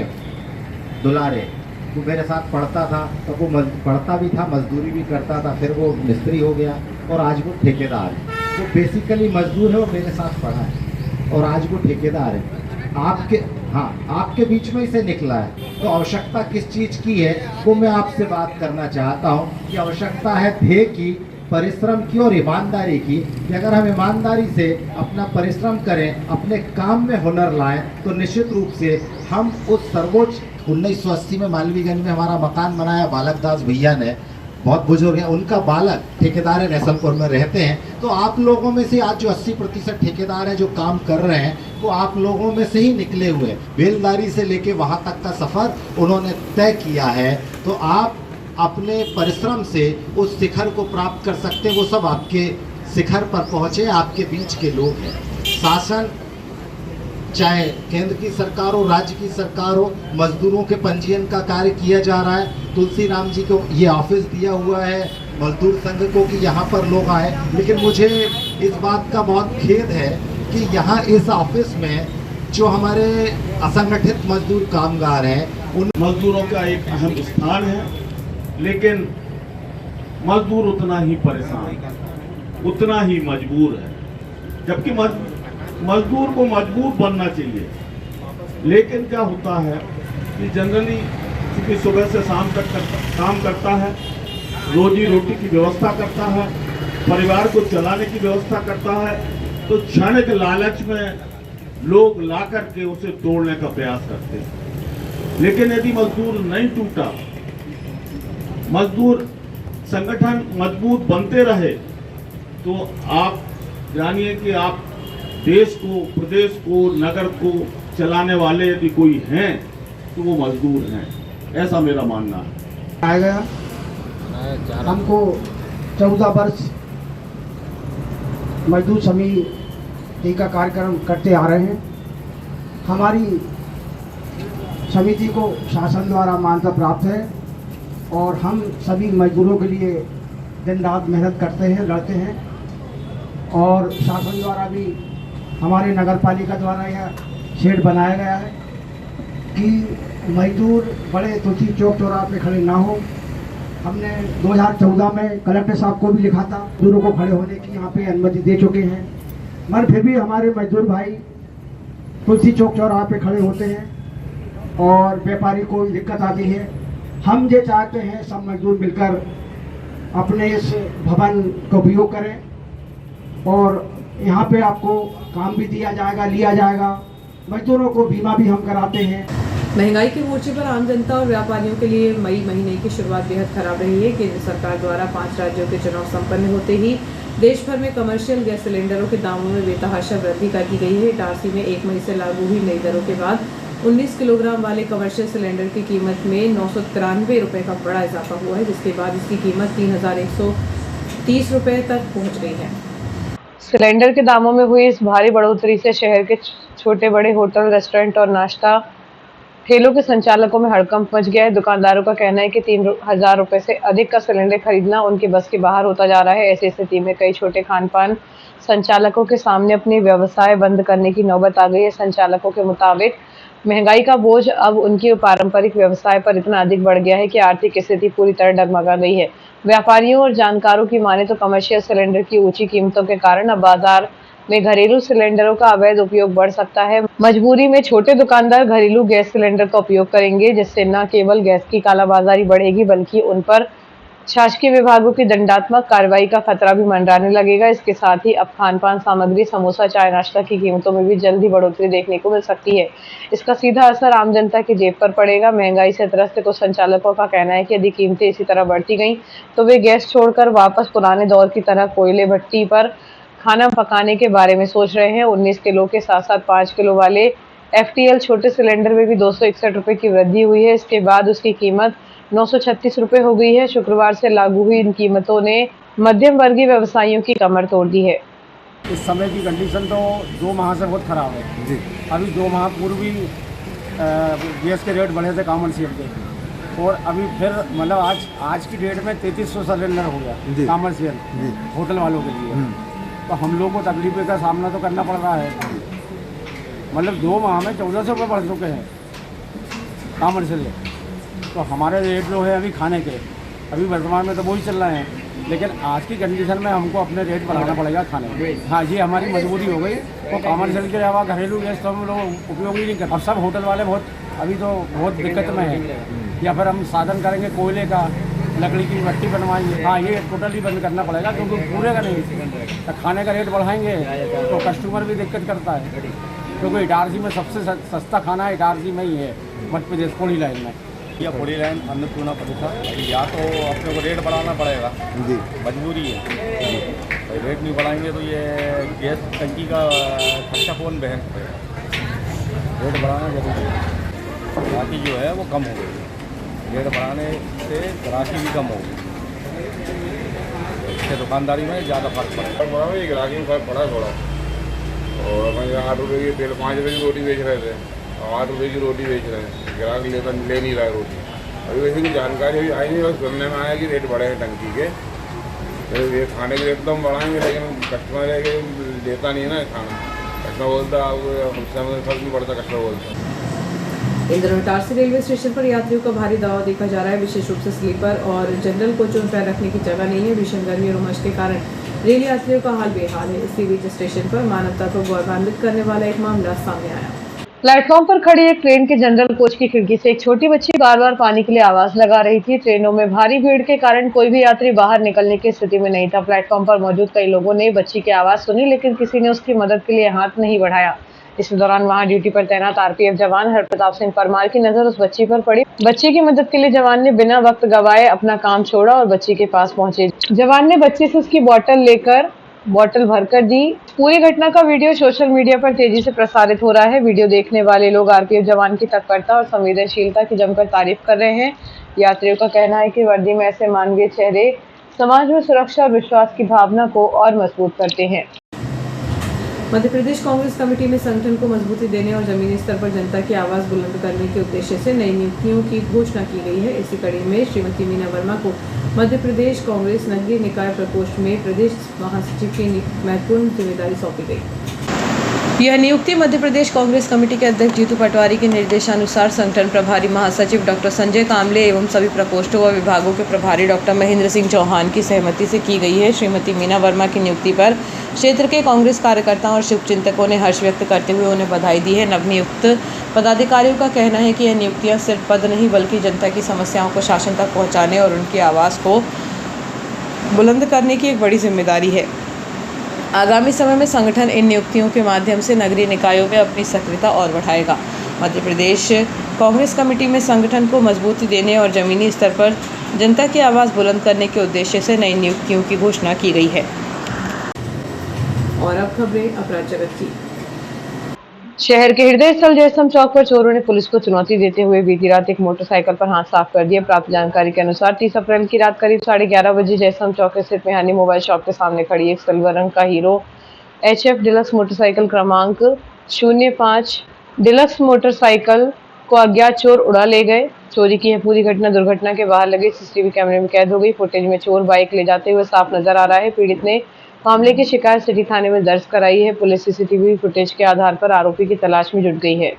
Speaker 14: दुलारे, वो मेरे साथ पढ़ता था, तो वो पढ़ता भी था, मजदूरी भी करता था, फिर वो मिस्त्री हो गया और आज वो ठेकेदार है। वो बेसिकली मजदूर है और मेरे साथ पढ़ा है और आज वो ठेकेदार है। आपके बीच में इसे निकला है। तो आवश्यकता किस चीज़ की है वो मैं आपसे बात करना चाहता हूँ कि आवश्यकता है ध्येय की, परिश्रम की और ईमानदारी की। कि अगर हम ईमानदारी से अपना परिश्रम करें, अपने काम में हुनर लाएं, तो निश्चित रूप से हम उस सर्वोच्च 1980 में मालवीगंज में हमारा मकान बनाया बालक दास भैया ने, बहुत बुजुर्ग हैं, उनका बालक ठेकेदार नैसलपुर में रहते हैं। तो आप लोगों में से आज जो 80% ठेकेदार हैं जो काम कर रहे हैं वो आप लोगों में से ही निकले हुए। बेलदारी से लेके वहाँ तक का सफ़र उन्होंने तय किया है। तो आप अपने परिश्रम से उस शिखर को प्राप्त कर सकते हैं। वो सब आपके शिखर पर पहुँचे, आपके बीच के लोग हैं। शासन चाहे केंद्र की सरकार हो, राज्य की सरकार हो, मजदूरों के पंजीयन का कार्य किया जा रहा है। तुलसीराम जी को ये ऑफिस दिया हुआ है मजदूर संघ को कि यहाँ पर लोग आए। लेकिन मुझे इस बात का बहुत खेद है कि यहाँ इस ऑफिस में जो हमारे असंगठित मजदूर कामगार हैं, उन
Speaker 15: मजदूरों का एक अहम स्थान है, लेकिन मजदूर उतना ही परेशान, उतना ही मजबूर है। जबकि मजदूर को मजबूर बनना चाहिए। लेकिन क्या होता है कि जनरली क्योंकि सुबह से शाम तक काम करता है, रोजी रोटी की व्यवस्था करता है, परिवार को चलाने की व्यवस्था करता है, तो क्षणिक लालच में लोग ला करके उसे तोड़ने का प्रयास करते हैं। लेकिन यदि मजदूर नहीं टूटा, मजदूर संगठन मजबूत बनते रहे, तो आप जानिए कि आप देश को, प्रदेश को, नगर को चलाने वाले यदि कोई हैं तो वो मजदूर हैं, ऐसा मेरा मानना है।
Speaker 16: आया गया हमको 14 वर्ष मजदूर समिति का कार्यक्रम करते आ रहे हैं। हमारी समिति को शासन द्वारा मान्यता प्राप्त है और हम सभी मजदूरों के लिए दिन रात मेहनत करते हैं, लड़ते हैं और शासन द्वारा भी हमारे नगर पालिका द्वारा यह शेड बनाया गया है कि मजदूर बड़े तुलसी चौक चौराहे पे खड़े ना हो। हमने 2014 में कलेक्टर साहब को भी लिखा था, मजदूरों को खड़े होने की यहाँ पे अनुमति दे चुके हैं, मगर फिर भी हमारे मजदूर भाई तुलसी चौक चौराहे पे खड़े होते हैं और व्यापारी को दिक्कत आती है। हम ये चाहते हैं सब मजदूर मिलकर अपने इस भवन का उपयोग करें और यहाँ पे आपको काम भी दिया जाएगा, लिया जाएगा। मजदूरों को बीमा भी हम कराते हैं।
Speaker 1: महंगाई के मोर्चे पर आम जनता और व्यापारियों के लिए मई महीने की शुरुआत बेहद खराब रही है। केंद्र सरकार द्वारा 5 राज्यों के चुनाव संपन्न होते ही देश भर में कमर्शियल गैस सिलेंडरों के दामों में बेतहाशा वृद्धि कर दी गई है। इटारसी में 1 मई से लागू हुई नई दरों के बाद 19 किलोग्राम वाले कमर्शियल सिलेंडर की कीमत में 993 रुपये का बड़ा इजाफा हुआ है, जिसके बाद इसकी कीमत 3130 रुपये तक पहुँच गई है।
Speaker 3: सिलेंडर के दामों में हुई इस भारी बढ़ोतरी से शहर के छोटे बड़े होटल, रेस्टोरेंट और नाश्ता ठेलों के संचालकों में हड़कंप मच गया है। दुकानदारों का कहना है कि 3000 रुपए से अधिक का सिलेंडर खरीदना उनके बस के बाहर होता जा रहा है। ऐसी स्थिति में कई छोटे खानपान संचालकों के सामने अपनी व्यवसाय बंद करने की नौबत आ गई है। संचालकों के मुताबिक महंगाई का बोझ अब उनके पारंपरिक व्यवसाय पर इतना अधिक बढ़ गया है कि आर्थिक स्थिति पूरी तरह डगमगा गई है। व्यापारियों और जानकारों की माने तो कमर्शियल सिलेंडर की ऊंची कीमतों के कारण अब बाजार में घरेलू सिलेंडरों का अवैध उपयोग बढ़ सकता है। मजबूरी में छोटे दुकानदार घरेलू गैस सिलेंडर का उपयोग करेंगे, जिससे न केवल गैस की कालाबाजारी बढ़ेगी बल्कि उन पर शासकीय विभागों की दंडात्मक कार्रवाई का खतरा भी मंडराने लगेगा। इसके साथ ही अब खानपान सामग्री, समोसा, चाय, नाश्ता की कीमतों में भी जल्दी बढ़ोतरी देखने को मिल सकती है। इसका सीधा असर आम जनता की जेब पर पड़ेगा। महंगाई से त्रस्त कुछ संचालकों का कहना है कि यदि कीमतें इसी तरह बढ़ती गईं तो वे गैस छोड़कर वापस पुराने दौर की तरह कोयले भट्टी पर खाना पकाने के बारे में सोच रहे हैं। 19 किलो के साथ साथ 5 किलो वाले FTL छोटे सिलेंडर में भी 261 रुपये की वृद्धि हुई है। इसके बाद उसकी कीमत 936 रुपये हो गई है। शुक्रवार से लागू हुई इन कीमतों ने मध्यम वर्गीय व्यवसायियों की कमर तोड़ दी है।
Speaker 16: इस समय की कंडीशन तो 2 माह से बहुत खराब है जी। अभी 2 माह पूर्व भी गैस के रेट बढ़े थे कॉमर्शियल के, और अभी फिर मतलब आज की डेट में 3300 सिलेंडर हो गया कॉमर्शियल होटल वालों के लिए। तो हम लोग को तकलीफ का सामना तो करना पड़ रहा है। मतलब 2 माह में 1400 रुपये बढ़ चुके हैं कॉमर्शियल। तो हमारे रेट जो है अभी खाने के, अभी वर्तमान में तो वही चल रहे हैं, लेकिन आज की कंडीशन में हमको अपने रेट बढ़ाना पड़ेगा खाने के। हाँ, ये हमारी मजबूरी हो गई। तो कॉमर्शियल के अलावा घरेलू गैस तो हम लोग उपयोग ही नहीं करते। अब सब होटल वाले अभी तो बहुत दिक्कत में है। या फिर हम साधन करेंगे कोयले का, लकड़ी की भट्टी बनवाएंगे। हाँ, ये टोटली बंद करना पड़ेगा क्योंकि पूरे का नहीं। तो खाने का रेट बढ़ाएंगे तो कस्टमर भी दिक्कत करता है, क्योंकि इटारसी में सबसे सस्ता खाना इटारसी में ही है, मध्य प्रदेश पोड़ी लाइन में।
Speaker 17: या पोड़ी लाइन अन्नपूर्णा परिसर, या तो अपने को रेट बढ़ाना पड़ेगा जी, मजबूरी है। रेट नहीं बढ़ाएंगे तो ये गैस टंकी का खर्चा कौन बहन पड़ेगा। रेट बढ़ाना जरूरी है, बाकी जो है वो कम हो गई। रेट बढ़ाने से ग्राहकी भी कम होगी, इससे दुकानदारी में ज़्यादा फर्क पड़ेगा।
Speaker 18: ग्राहकी में फर्क पड़ा थोड़ा। और अपन 8 रुपये की तेल 5 रुपये की रोटी बेच रहे थे, 8 रुपये की रोटी बेच रहे हैं। ग्राहक ले नहीं रहा है रोटी। अभी वैसे की जानकारी अभी आई नहीं, बस सुनने में आया कि रेट बढ़े हैं टंकी के। तो ये खाने के रेट तो हम बढ़ाएंगे, लेकिन कस्टमर है कि लेता नहीं है ना खाना। कस्टमर बोलता हमसे फर्क नहीं पड़ता, कस्टमर बोलता।
Speaker 1: इन दिनों इटारसी रेलवे स्टेशन पर यात्रियों का भारी दबाव देखा जा रहा है। विशेष रूप से स्लीपर और जनरल कोचों में पैर रखने की जगह नहीं है। भीषण गर्मी और उमस के कारण रेल यात्रियों का हाल बेहाल है। इसी बीच स्टेशन पर मानवता को गौरवान्वित करने वाला एक मामला सामने आया।
Speaker 3: प्लेटफॉर्म पर खड़ी एक ट्रेन के जनरल कोच की खिड़की से एक छोटी बच्ची बार बार पानी के लिए आवाज लगा रही थी। ट्रेनों में भारी भीड़ के कारण कोई भी यात्री बाहर निकलने की स्थिति में नहीं था। प्लेटफॉर्म पर मौजूद कई लोगों ने बच्ची की आवाज सुनी, लेकिन किसी ने उसकी मदद के लिए हाथ नहीं बढ़ाया। इस दौरान वहां ड्यूटी पर तैनात आरपीएफ जवान हरप्रताप सिंह परमार की नजर उस बच्ची पर पड़ी। बच्ची की मदद के लिए जवान ने बिना वक्त गवाए अपना काम छोड़ा और बच्ची के पास पहुंचे। जवान ने बच्चे से उसकी बोतल भरकर दी। पूरी घटना का वीडियो सोशल मीडिया पर तेजी से प्रसारित हो रहा है। वीडियो देखने वाले लोग आरपीएफ जवान की तत्परता और संवेदनशीलता की जमकर तारीफ कर रहे हैं। यात्रियों का कहना है कि वर्दी में ऐसे मानवीय चेहरे समाज में सुरक्षा और विश्वास की भावना को और मजबूत करते हैं।
Speaker 1: मध्य प्रदेश कांग्रेस कमेटी में संगठन को मजबूती देने और जमीनी स्तर पर जनता की आवाज बुलंद करने के उद्देश्य से नई नियुक्तियों की घोषणा की गई है। इसी कड़ी में श्रीमती मीना वर्मा को मध्य प्रदेश कांग्रेस नगरीय निकाय प्रकोष्ठ में प्रदेश महासचिव की महत्वपूर्ण जिम्मेदारी सौंपी गई। यह नियुक्ति मध्य प्रदेश कांग्रेस कमेटी के अध्यक्ष जीतू पटवारी के निर्देशानुसार संगठन प्रभारी महासचिव डॉक्टर संजय कामले एवं सभी प्रकोष्ठों व विभागों के प्रभारी डॉक्टर महेंद्र सिंह चौहान की सहमति से की गई है। श्रीमती मीना वर्मा की नियुक्ति पर क्षेत्र के कांग्रेस कार्यकर्ताओं और शुभचिंतकों ने हर्ष व्यक्त करते हुए उन्हें बधाई दी है। नवनियुक्त पदाधिकारियों का कहना है कि यह नियुक्तियां सिर्फ पद नहीं बल्कि जनता की समस्याओं को शासन तक पहुँचाने और उनकी आवाज़ को बुलंद करने की एक बड़ी जिम्मेदारी है। आगामी समय में संगठन इन नियुक्तियों के माध्यम से नगरीय निकायों में अपनी सक्रियता और बढ़ाएगा। मध्य प्रदेश कांग्रेस कमेटी में संगठन को मजबूती देने और जमीनी स्तर पर जनता की आवाज़ बुलंद करने के उद्देश्य से नई नियुक्तियों की घोषणा की गई है। और अब खबरें अपराध जगत की।
Speaker 3: शहर के हृदय स्थल जयस्तंभ चौक पर चोरों ने पुलिस को चुनौती देते हुए बीती रात एक मोटरसाइकिल पर हाथ साफ कर दिए। प्राप्त जानकारी के अनुसार 30 अप्रैल की रात करीब 11:30 बजे जयस्तंभ चौक स्थित मेहानी मोबाइल शॉप के सामने खड़ी एक सिल्वर रंग का हीरो HF डिलक्स मोटरसाइकिल क्रमांक 05 डिलक्स मोटरसाइकिल को अज्ञात चोर उड़ा ले गए। चोरी की यह पूरी घटना दुर्घटना के बाहर लगे CCTV कैमरे में कैद हो गई। फुटेज में चोर बाइक ले जाते हुए साफ नजर आ रहा है। पीड़ित ने मामले की शिकायत सिटी थाने में दर्ज कराई है। पुलिस CCTV फुटेज के आधार पर आरोपी की तलाश में जुट गई है।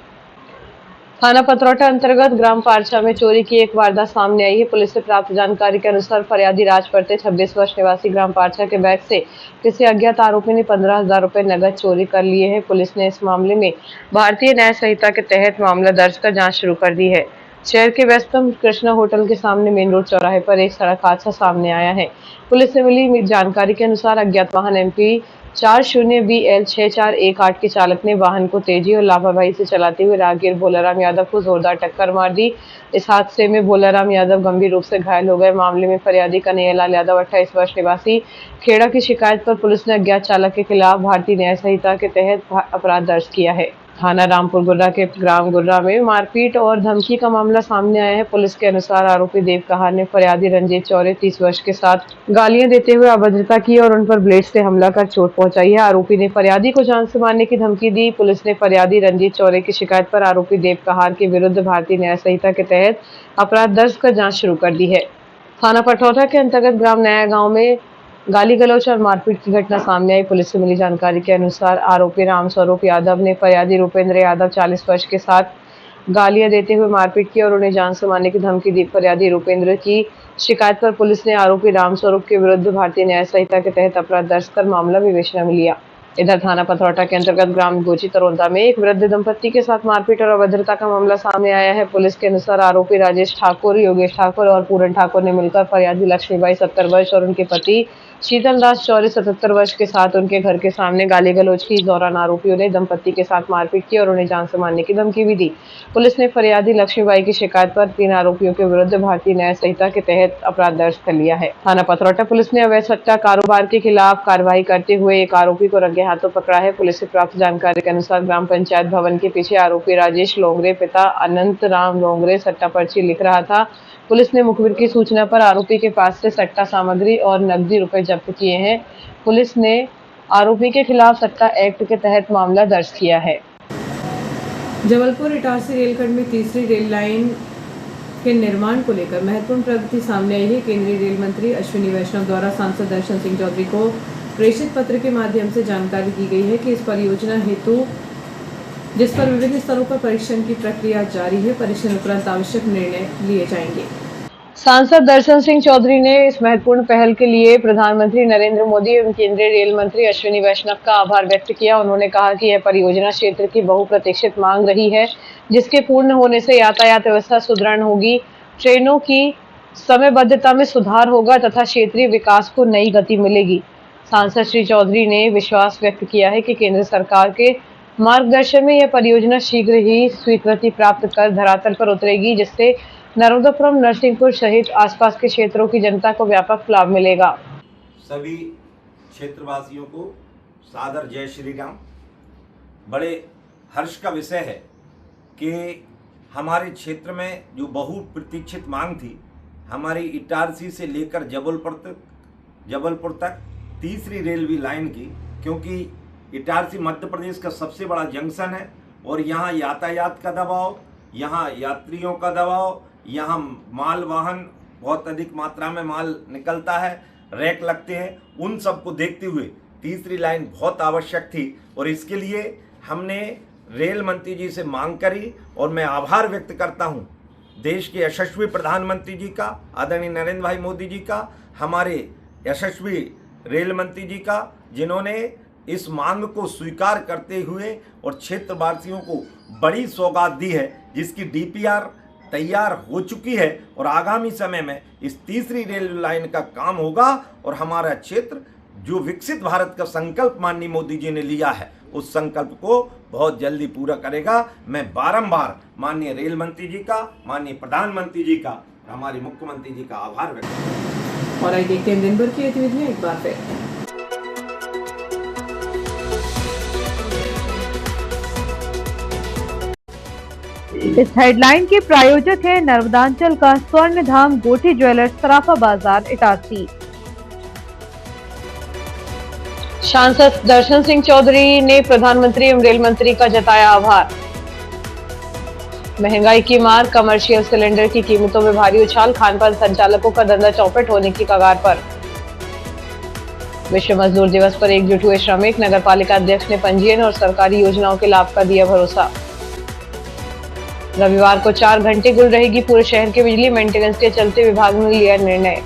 Speaker 3: थाना पतरौटा अंतर्गत ग्राम पारछा में चोरी की एक वारदात सामने आई है। पुलिस से प्राप्त जानकारी के अनुसार फरियादी राज परते 26 वर्ष निवासी ग्राम पारछा के बैग से किसी अज्ञात आरोपी ने 15,000 रुपए नगद चोरी कर लिए हैं। पुलिस ने इस मामले में भारतीय न्याय संहिता के तहत मामला दर्ज कर जाँच शुरू कर दी है। शहर के व्यस्तम कृष्णा होटल के सामने मेन रोड चौराहे पर एक सड़क हादसा सामने आया है। पुलिस से मिली जानकारी के अनुसार अज्ञात वाहन MP 40BL 6418 के चालक ने वाहन को तेजी और लापरवाही से चलाते हुए राहगीर भोलाराम यादव को जोरदार टक्कर मार दी। इस हादसे में भोलाराम यादव गंभीर रूप से घायल हो गए। मामले में फरियादी कन्हैयालाल यादव 28 वर्ष निवासी खेड़ा की शिकायत पर पुलिस ने अज्ञात चालक के खिलाफ भारतीय न्याय संहिता के तहत अपराध दर्ज किया है। थाना रामपुर गुर्रा के ग्राम गुर्रा में मारपीट और धमकी का मामला सामने आया है। पुलिस के अनुसार आरोपी देव कहार ने फरियादी रंजीत चौरे 30 वर्ष के साथ गालियां देते हुए अभद्रता की और उन पर ब्लेड से हमला कर चोट पहुंचाई है। आरोपी ने फरियादी को जान से मारने की धमकी दी। पुलिस ने फरियादी रंजीत चौरे की शिकायत पर आरोपी देव कहार के विरुद्ध भारतीय न्याय संहिता के तहत अपराध दर्ज कर जाँच शुरू कर दी है। थाना पटौटा के अंतर्गत ग्राम नया गाँव में गाली गलौच और मारपीट की घटना सामने आई। पुलिस से मिली जानकारी के अनुसार आरोपी रामस्वरूप यादव ने फरियादी रूपेंद्र यादव 40 वर्ष के साथ गालियां देते हुए मारपीट की और उन्हें जान से मारने की धमकी दी। फरियादी रूपेंद्र की शिकायत पर पुलिस ने आरोपी रामस्वरूप के विरुद्ध भारतीय न्याय संहिता के तहत अपराध दर्ज कर मामला विवेचना में लिया। इधर थाना पथरौटा के अंतर्गत ग्राम गोची तरोंदा में एक वृद्ध दंपत्ति के साथ मारपीट और अभद्रता का मामला सामने आया है। पुलिस के अनुसार आरोपी राजेश ठाकुर, योगेश ठाकुर और पूरन ठाकुर ने मिलकर फरियादी लक्ष्मीबाई 70 वर्ष और उनके पति शीतल दास चौरे 77 वर्ष के साथ उनके घर के सामने गाली गलौज की। इस दौरान आरोपियों ने दंपत्ति के साथ मारपीट की और उन्हें जान से मारने की धमकी भी दी। पुलिस ने फरियादी लक्ष्मीबाई की शिकायत पर 3 आरोपियों के विरुद्ध भारतीय न्याय संहिता के तहत अपराध दर्ज कर लिया है। थाना पथरौटा पुलिस ने अवैध सट्टा कारोबार के खिलाफ कार्रवाई करते हुए एक आरोपी को रंगे हाथों पकड़ा है। पुलिस से प्राप्त जानकारी के अनुसार ग्राम पंचायत भवन के पीछे आरोपी राजेश लोंगरे पिता अनंत राम लोंगरे सट्टा पर्ची लिख रहा था। पुलिस ने मुखबिर की सूचना पर आरोपी के पास से सट्टा सामग्री और नकदी रुपए जब्त किए हैं। पुलिस ने आरोपी के खिलाफ सट्टा एक्ट के तहत मामला दर्ज किया है।
Speaker 1: जबलपुर इटारसी रेलखंड में तीसरी रेल लाइन के निर्माण को लेकर महत्वपूर्ण प्रगति सामने आई है। केंद्रीय रेल मंत्री अश्विनी वैष्णव द्वारा सांसद दर्शन सिंह चौधरी को प्रेषित पत्र के माध्यम से जानकारी दी गई है कि इस परियोजना हेतु जिस पर विभिन्न स्तरों पर परीक्षण की प्रक्रिया जारी है, परीक्षण उपरांत आवश्यक निर्णय लिए जाएंगे।
Speaker 3: सांसद दर्शन सिंह चौधरी ने इस महत्वपूर्ण पहल के लिए प्रधानमंत्री नरेंद्र मोदी एवं केंद्रीय रेल मंत्री अश्विनी वैष्णव का आभार व्यक्त किया। उन्होंने कहा कि यह परियोजना क्षेत्र की बहुप्रतीक्षित मांग रही है, जिसके पूर्ण होने से यातायात व्यवस्था सुदृढ़ होगी, ट्रेनों की समयबद्धता में सुधार होगा तथा क्षेत्रीय विकास को नई गति मिलेगी। सांसद श्री चौधरी ने विश्वास व्यक्त किया है कि केंद्र सरकार के मार्गदर्शन में यह परियोजना शीघ्र ही स्वीकृति प्राप्त कर धरातल पर उतरेगी, जिससे नर्मदापुरम, नरसिंहपुर सहित आसपास के क्षेत्रों की जनता को व्यापक लाभ मिलेगा।
Speaker 19: सभी क्षेत्रवासियों को सादर जय श्री राम। बड़े हर्ष का विषय है कि हमारे क्षेत्र में जो बहुप्रतीक्षित मांग थी, हमारी इटारसी से लेकर जबलपुर तक तीसरी रेलवे लाइन की, क्योंकि इटारसी मध्य प्रदेश का सबसे बड़ा जंक्शन है और यहाँ यातायात का दबाव, यहाँ यात्रियों का दबाव, यहाँ माल वाहन बहुत अधिक मात्रा में माल निकलता है, रैक लगते हैं। उन सब को देखते हुए तीसरी लाइन बहुत आवश्यक थी और इसके लिए हमने रेल मंत्री जी से मांग करी और मैं आभार व्यक्त करता हूँ देश के यशस्वी प्रधानमंत्री जी का, आदरणीय नरेंद्र भाई मोदी जी का, हमारे यशस्वी रेल मंत्री जी का, जिन्होंने इस मांग को स्वीकार करते हुए और क्षेत्रवासियों को बड़ी सौगात दी है, जिसकी डीपीआर तैयार हो चुकी है और आगामी समय में इस तीसरी रेल लाइन का काम होगा और हमारा क्षेत्र जो विकसित भारत का संकल्प माननीय मोदी जी ने लिया है, उस संकल्प को बहुत जल्दी पूरा करेगा। मैं बारंबार माननीय रेल मंत्री जी का, माननीय प्रधानमंत्री जी का, हमारे मुख्यमंत्री जी का आभार व्यक्त करता हूं।
Speaker 1: और आइए देखते हैं दिन भर की गतिविधियां एक बार फिर।
Speaker 2: इस हेडलाइन के प्रायोजक है नर्मदांचल का स्वर्ण धाम गोठी ज्वेलर्स, सराफा बाजार, इटारसी।
Speaker 3: सांसद दर्शन सिंह चौधरी ने प्रधानमंत्री एवं रेल मंत्री का जताया आभार। महंगाई की मार, कमर्शियल सिलेंडर की कीमतों में भारी उछाल, खानपान संचालकों का धंधा चौपट होने की कगार पर। विश्व मजदूर दिवस पर एकजुट हुए श्रमिक, नगरपालिका अध्यक्ष ने पंजीयन और सरकारी योजनाओं के लाभ का दिया भरोसा। रविवार को 4 घंटे गुल रहेगी पूरे शहर की बिजली, मेंटेनेंस के चलते विभाग ने लिया निर्णय।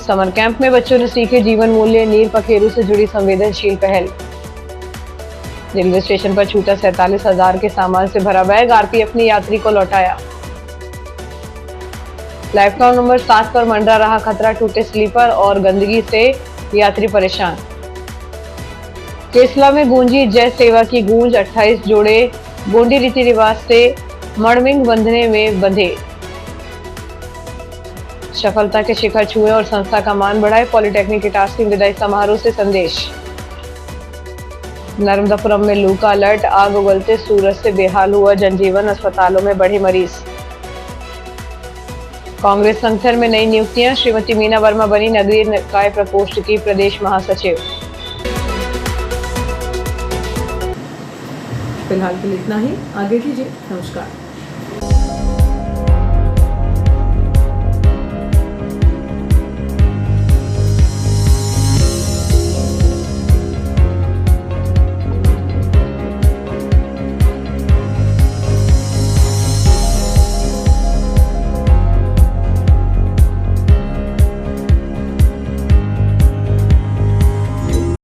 Speaker 3: समर कैंप में बच्चों ने सीखे जीवन मूल्य, नीर पखेरु से जुड़ी संवेदनशील पहल। रेलवे स्टेशन पर छूटा 47,000 के सामान से भरा बैग, आरपीएफ ने यात्री को लौटाया। प्लेटफॉर्म नंबर 7 पर मंडरा रहा खतरा, टूटे स्लीपर और गंदगी से यात्री परेशान। केसला में गूंजी जय सेवा की गूंज, 28 जोड़े गोंडी रीति रिवाज से मड़मिंग बंधने में बंधे। सफलता के शिखर छुए और संस्था का मान बढ़ाए, पॉलिटेक्निक इटारसी विदाई समारोह से संदेश। नर्मदापुरम में लू का अलर्ट, आग उगलते सूरज से बेहाल हुआ जनजीवन, अस्पतालों में बढ़े मरीज। कांग्रेस संगठन में नई नियुक्तियां, श्रीमती मीना वर्मा बनी नगरीय निकाय प्रकोष्ठ की प्रदेश महासचिव।
Speaker 1: फिलहाल के लिए इतना ही, आगे कीजिए, नमस्कार।